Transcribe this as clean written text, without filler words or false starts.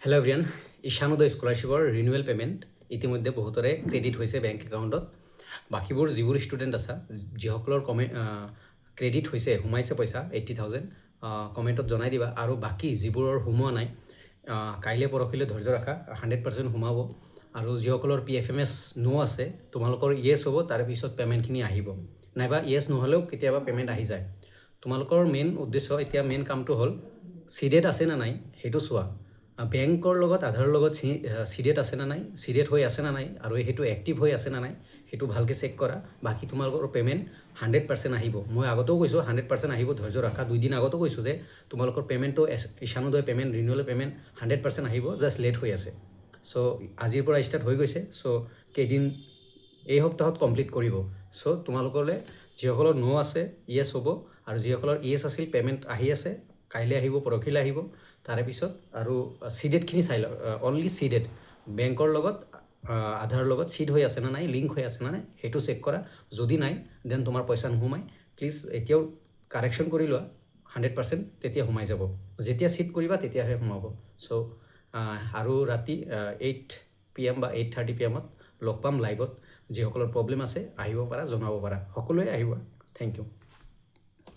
Hello' everyone, Ishanodaya স্কলাৰশ্বিপৰ renewal payment ইতিমধ্যে বহুতৰে ক্ৰেডিট হৈছে বেংক একাউণ্টত। বাকীবোৰ যিবোৰ ষ্টুডেণ্ট আছে যিসকলৰ ক্ৰেডিট হৈছে সোমাইছে পইচা 80,000 কমেণ্টত জনাই দিবা। আৰু বাকী যিবোৰৰ সোমোৱা নাই কাইলৈ পৰহিলৈ ধৈৰ্য ৰাখা, 100% সোমাব। আৰু যিসকলৰ PFMS নো আছে তোমালোকৰ য়েছ হ'ব, তাৰপিছত পে'মেণ্টখিনি আহিব। নাইবা য়েছ নহ'লেও কেতিয়াবা পে'মেণ্ট আহি যায়। তোমালোকৰ মেইন উদ্দেশ্য এতিয়া মেইন কামটো হ'ল চিডেট আছে নে নাই সেইটো চোৱা। বেংকৰ লগত আধাৰৰ লগত চিডেট আছে না নাই, চিডেট হৈ আছে না নাই, আৰু সেইটো এক্টিভ হৈ আছে না নাই সেইটো ভালকৈ চেক কৰা। বাকী তোমালোকৰ পে'মেণ্ট 100% আহিব। মই আগতেও কৈছোঁ 100% আহিব, ধৈৰ্য ৰাখা। 2 দিন আগতো কৈছোঁ যে তোমালোকৰ পে'মেণ্টটো ঈশানোদয় পে'মেণ্ট ৰিনিউৱেল পে'মেণ্ট 100% আহিব, জাষ্ট লেট হৈ আছে। চ' আজিৰ পৰা ষ্টাৰ্ট হৈ গৈছে। চ' কেইদিন এই সপ্তাহত কমপ্লিট কৰিব। চ' তোমালোকলৈ যিসকলৰ নো আছে য়েছ হ'ব, আৰু যিসকলৰ য়েছ আছিল পে'মেণ্ট আহি আছে, কাইলৈ আহিব পৰহিলৈ আহিব। তাৰে পিছত আৰু চিডেটখিনি চাই লওক, অনলি চিডেট বেংকৰ লগত আধাৰৰ লগত চিড হৈ আছে না নাই, লিংক হৈ আছে না নাই সেইটো চেক কৰা। যদি নাই দেন তোমাৰ পইচা নোসোমাই। প্লিজ এতিয়াও কাৰেকশ্যন কৰি লোৱা 100%, তেতিয়া সোমাই যাব। যেতিয়া চিড কৰিবা তেতিয়াহে সোমাব। চ' আৰু ৰাতি 8 PM বা 8:30 PM লগ পাম লাইভত। যিসকলৰ প্ৰব্লেম আছে আহিব পাৰা, জনাব পাৰা। সকলোৱে আহিবা। Thank U.